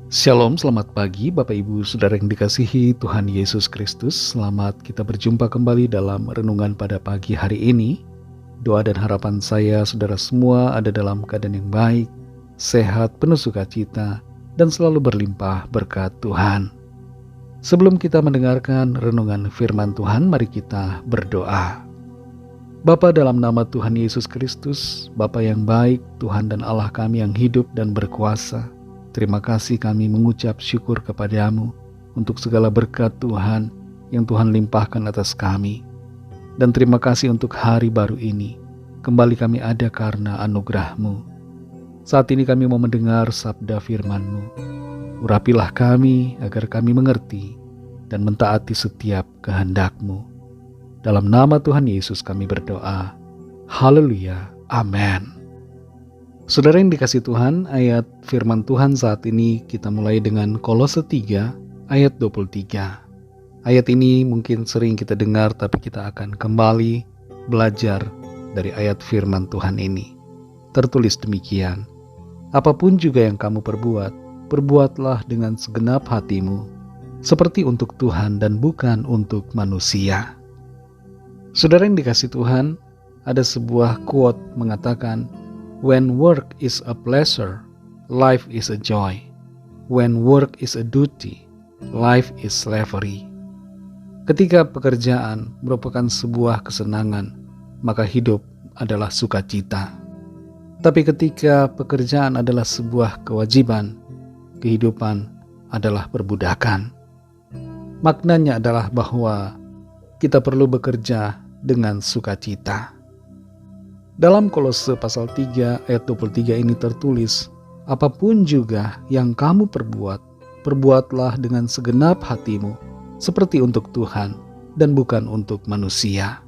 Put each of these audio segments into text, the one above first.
Shalom, selamat pagi Bapak Ibu Saudara yang dikasihi Tuhan Yesus Kristus. Selamat kita berjumpa kembali dalam renungan pada pagi hari ini. Doa dan harapan saya saudara semua ada dalam keadaan yang baik, sehat, penuh sukacita, dan selalu berlimpah berkat Tuhan. Sebelum kita mendengarkan renungan firman Tuhan, mari kita berdoa. Bapa, dalam nama Tuhan Yesus Kristus, Bapa yang baik, Tuhan dan Allah kami yang hidup dan berkuasa, terima kasih kami mengucap syukur kepadamu untuk segala berkat Tuhan yang Tuhan limpahkan atas kami. Dan terima kasih untuk hari baru ini. Kembali kami ada karena anugerah-Mu. Saat ini kami mau mendengar sabda firman-Mu. Urapilah kami agar kami mengerti dan mentaati setiap kehendak-Mu. Dalam nama Tuhan Yesus kami berdoa. Haleluya. Amin. Saudara yang dikasih Tuhan, ayat firman Tuhan saat ini kita mulai dengan Kolose 3 ayat 23. Ayat ini mungkin sering kita dengar, tapi kita akan kembali belajar dari ayat firman Tuhan ini. Tertulis demikian, apapun juga yang kamu perbuat, perbuatlah dengan segenap hatimu, seperti untuk Tuhan dan bukan untuk manusia. Saudara yang dikasih Tuhan, ada sebuah quote mengatakan, when work is a pleasure, life is a joy. When work is a duty, life is slavery. Ketika pekerjaan merupakan sebuah kesenangan, maka hidup adalah sukacita. Tapi ketika pekerjaan adalah sebuah kewajiban, kehidupan adalah perbudakan. Maknanya adalah bahwa kita perlu bekerja dengan sukacita. Dalam Kolose pasal 3 ayat 23 ini tertulis, apapun juga yang kamu perbuat, perbuatlah dengan segenap hatimu, seperti untuk Tuhan dan bukan untuk manusia.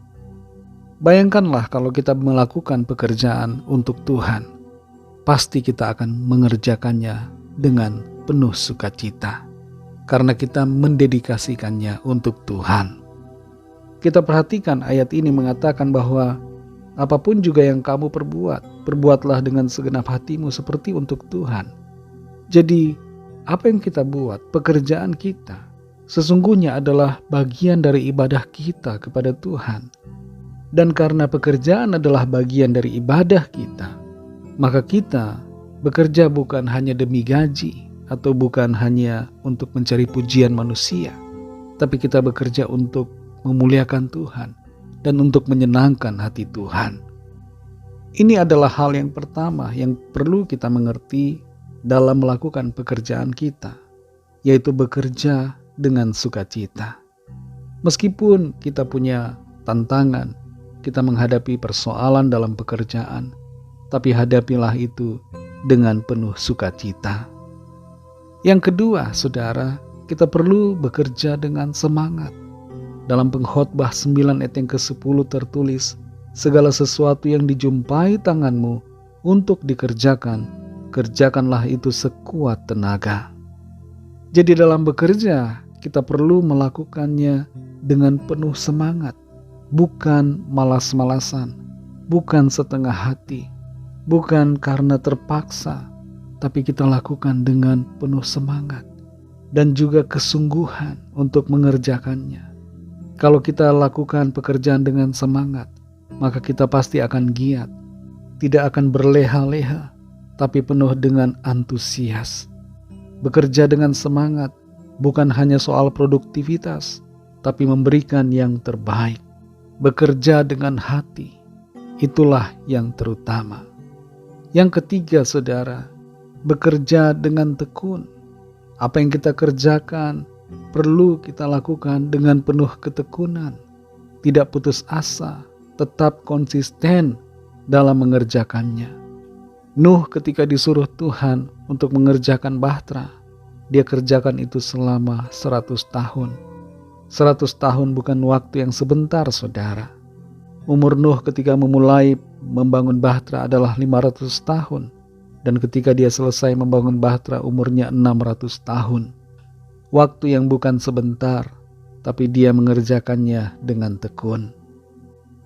Bayangkanlah kalau kita melakukan pekerjaan untuk Tuhan, pasti kita akan mengerjakannya dengan penuh sukacita, karena kita mendedikasikannya untuk Tuhan. Kita perhatikan ayat ini mengatakan bahwa apapun juga yang kamu perbuat, perbuatlah dengan segenap hatimu seperti untuk Tuhan. Jadi, apa yang kita buat, pekerjaan kita, sesungguhnya adalah bagian dari ibadah kita kepada Tuhan. Dan karena pekerjaan adalah bagian dari ibadah kita, maka kita bekerja bukan hanya demi gaji, atau bukan hanya untuk mencari pujian manusia, tapi kita bekerja untuk memuliakan Tuhan dan untuk menyenangkan hati Tuhan. Ini adalah hal yang pertama yang perlu kita mengerti dalam melakukan pekerjaan kita, yaitu bekerja dengan sukacita. Meskipun kita punya tantangan, kita menghadapi persoalan dalam pekerjaan, tapi hadapilah itu dengan penuh sukacita. Yang kedua, saudara, kita perlu bekerja dengan semangat. Dalam Pengkhotbah 9 ayat yang ke-10 tertulis, segala sesuatu yang dijumpai tanganmu untuk dikerjakan, kerjakanlah itu sekuat tenaga. Jadi dalam bekerja, kita perlu melakukannya dengan penuh semangat, bukan malas-malasan, bukan setengah hati, bukan karena terpaksa, tapi kita lakukan dengan penuh semangat dan juga kesungguhan untuk mengerjakannya. Kalau kita lakukan pekerjaan dengan semangat, maka kita pasti akan giat, tidak akan berleha-leha, tapi penuh dengan antusias. Bekerja dengan semangat bukan hanya soal produktivitas, tapi memberikan yang terbaik. Bekerja dengan hati, itulah yang terutama. Yang ketiga, saudara, bekerja dengan tekun. Apa yang kita kerjakan perlu kita lakukan dengan penuh ketekunan, tidak putus asa, tetap konsisten dalam mengerjakannya. Nuh ketika disuruh Tuhan untuk mengerjakan bahtera, dia kerjakan itu selama 100 tahun. 100 tahun bukan waktu yang sebentar, saudara. Umur Nuh ketika memulai membangun bahtera adalah 500 tahun, dan ketika dia selesai membangun bahtera umurnya 600 tahun. Waktu yang bukan sebentar, tapi dia mengerjakannya dengan tekun.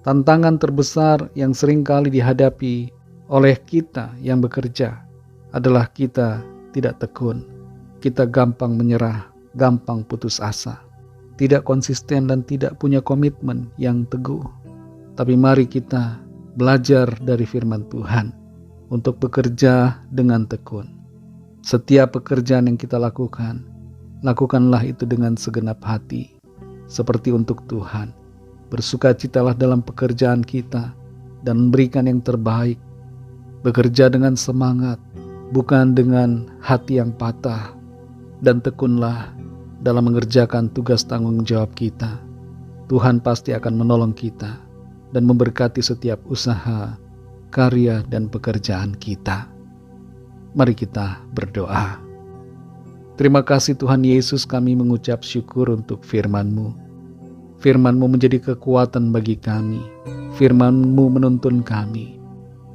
Tantangan terbesar yang seringkali dihadapi oleh kita yang bekerja adalah kita tidak tekun. kita gampang menyerah, gampang putus asa, tidak konsisten dan tidak punya komitmen yang teguh. Tapi mari kita belajar dari firman Tuhan untuk bekerja dengan tekun. Setiap pekerjaan yang kita lakukan, lakukanlah itu dengan segenap hati, seperti untuk Tuhan. Bersukacitalah dalam pekerjaan kita dan memberikan yang terbaik. Bekerja dengan semangat, bukan dengan hati yang patah, dan tekunlah dalam mengerjakan tugas tanggung jawab kita. Tuhan pasti akan menolong kita dan memberkati setiap usaha, karya, dan pekerjaan kita. Mari kita berdoa. Terima kasih Tuhan Yesus, kami mengucap syukur untuk firman-Mu. Firman-Mu menjadi kekuatan bagi kami. Firman-Mu menuntun kami,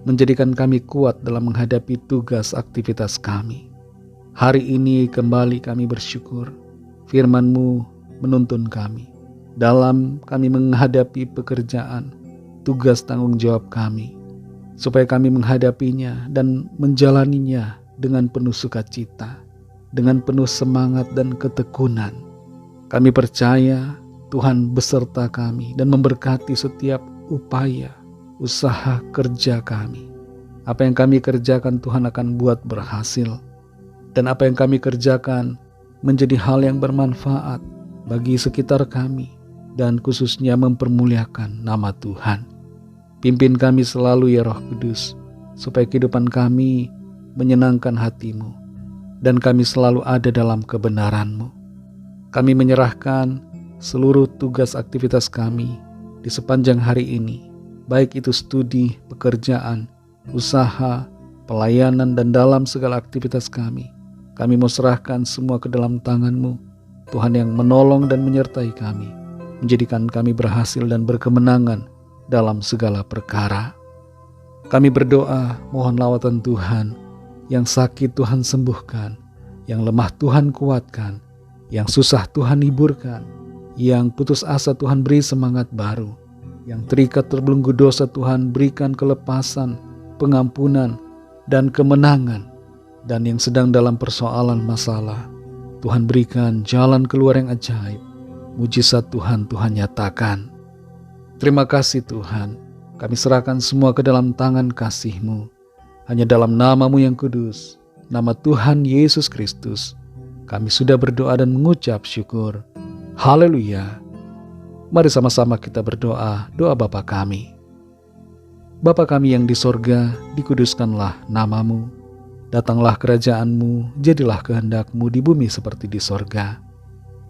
menjadikan kami kuat dalam menghadapi tugas aktivitas kami. Hari ini kembali kami bersyukur. Firman-Mu menuntun kami dalam kami menghadapi pekerjaan, tugas tanggung jawab kami, supaya kami menghadapinya dan menjalaninya dengan penuh sukacita, dengan penuh semangat dan ketekunan. Kami percaya Tuhan beserta kami dan memberkati setiap upaya, usaha kerja kami. Apa yang kami kerjakan Tuhan akan buat berhasil, dan apa yang kami kerjakan menjadi hal yang bermanfaat bagi sekitar kami, dan khususnya mempermuliakan nama Tuhan. Pimpin kami selalu ya Roh Kudus, supaya kehidupan kami menyenangkan hati-Mu, dan kami selalu ada dalam kebenaran-Mu. Kami menyerahkan seluruh tugas aktivitas kami di sepanjang hari ini, baik itu studi, pekerjaan, usaha, pelayanan, dan dalam segala aktivitas kami. Kami mau serahkan semua ke dalam tangan-Mu, Tuhan yang menolong dan menyertai kami, menjadikan kami berhasil dan berkemenangan dalam segala perkara. Kami berdoa, mohon lawatan Tuhan, yang sakit Tuhan sembuhkan, yang lemah Tuhan kuatkan, yang susah Tuhan hiburkan, yang putus asa Tuhan beri semangat baru, yang terikat terbelenggu dosa Tuhan berikan kelepasan, pengampunan, dan kemenangan, dan yang sedang dalam persoalan masalah, Tuhan berikan jalan keluar yang ajaib. Mujizat Tuhan nyatakan. Terima kasih Tuhan, kami serahkan semua ke dalam tangan kasih-Mu. Hanya dalam nama-Mu yang kudus, nama Tuhan Yesus Kristus, kami sudah berdoa dan mengucap syukur. Haleluya. Mari sama-sama kita berdoa, doa Bapa kami. Bapa kami yang di sorga, dikuduskanlah nama-Mu. Datanglah kerajaan-Mu, jadilah kehendak-Mu di bumi seperti di sorga.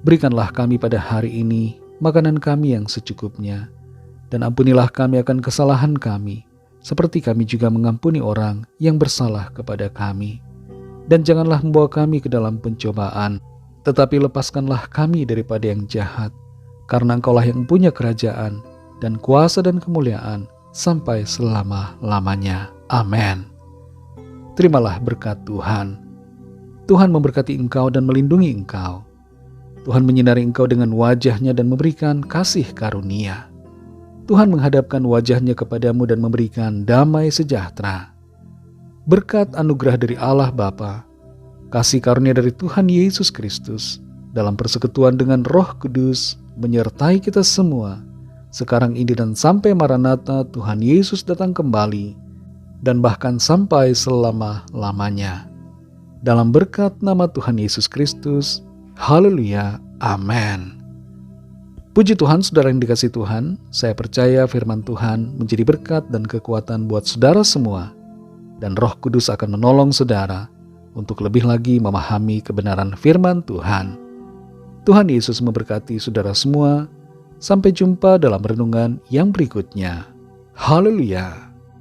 Berikanlah kami pada hari ini makanan kami yang secukupnya, dan ampunilah kami akan kesalahan kami, seperti kami juga mengampuni orang yang bersalah kepada kami. Dan janganlah membawa kami ke dalam pencobaan, tetapi lepaskanlah kami daripada yang jahat, karena Engkaulah yang punya kerajaan, dan kuasa dan kemuliaan, sampai selama-lamanya. Amin. Terimalah berkat Tuhan. Tuhan memberkati engkau dan melindungi engkau. Tuhan menyinari engkau dengan wajah-Nya dan memberikan kasih karunia. Tuhan menghadapkan wajah-Nya kepadamu dan memberikan damai sejahtera. Berkat anugerah dari Allah Bapa, kasih karunia dari Tuhan Yesus Kristus, dalam persekutuan dengan Roh Kudus, menyertai kita semua, sekarang ini dan sampai Maranatha Tuhan Yesus datang kembali, dan bahkan sampai selama-lamanya. Dalam berkat nama Tuhan Yesus Kristus, haleluya, amin. Puji Tuhan, saudara yang dikasihi Tuhan, saya percaya firman Tuhan menjadi berkat dan kekuatan buat saudara semua, dan Roh Kudus akan menolong saudara untuk lebih lagi memahami kebenaran firman Tuhan. Tuhan Yesus memberkati saudara semua. Sampai jumpa dalam renungan yang berikutnya. Haleluya.